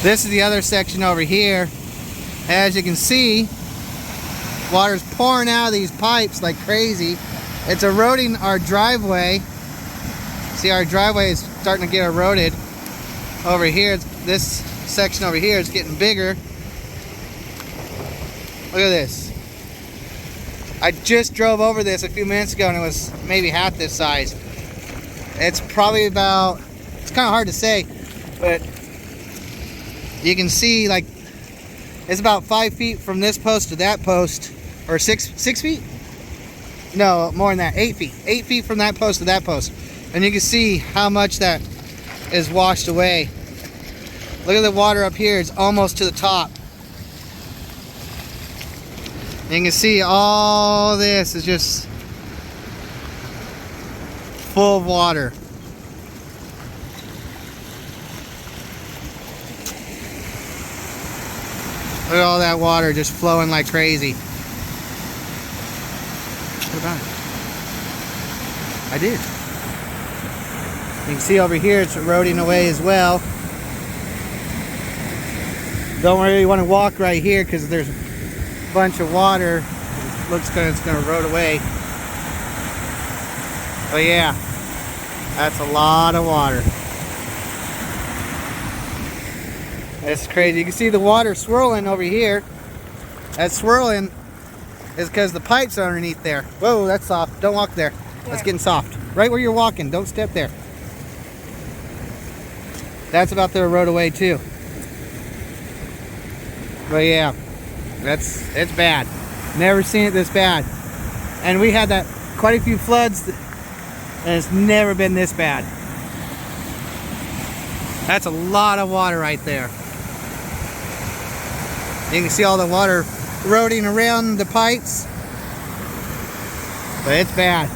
This is the other section over here. As you can see, water's pouring out of these pipes like crazy. It's eroding our driveway. See, our driveway is starting to get eroded. Over here, this section over here is getting bigger. Look at this. I just drove over this a few minutes ago and it was maybe half this size. It's probably about, it's kind of hard to say, but you can see like it's about 5 feet from this post to that post, or six feet? No, more than that, 8 feet. 8 feet from that post to that post. And you can see how much that is washed away. Look at the water up here, it's almost to the top. You can see all this is just full of water. Look at all that water just flowing like crazy. What about it? I did. You can see over here it's eroding away as well. Don't really want to walk right here because there's a bunch of water. It looks like it's going to erode away. But yeah, that's a lot of water. It's crazy. You can see the water swirling over here. That swirling is because the pipes are underneath there. Whoa, that's soft. Don't walk there. That's getting soft. Right where you're walking. Don't step there. That's about to erode away too. But yeah, it's bad. Never seen it this bad. And we had that quite a few floods, and it's never been this bad. That's a lot of water right there. You can see all the water eroding around the pipes. But it's bad.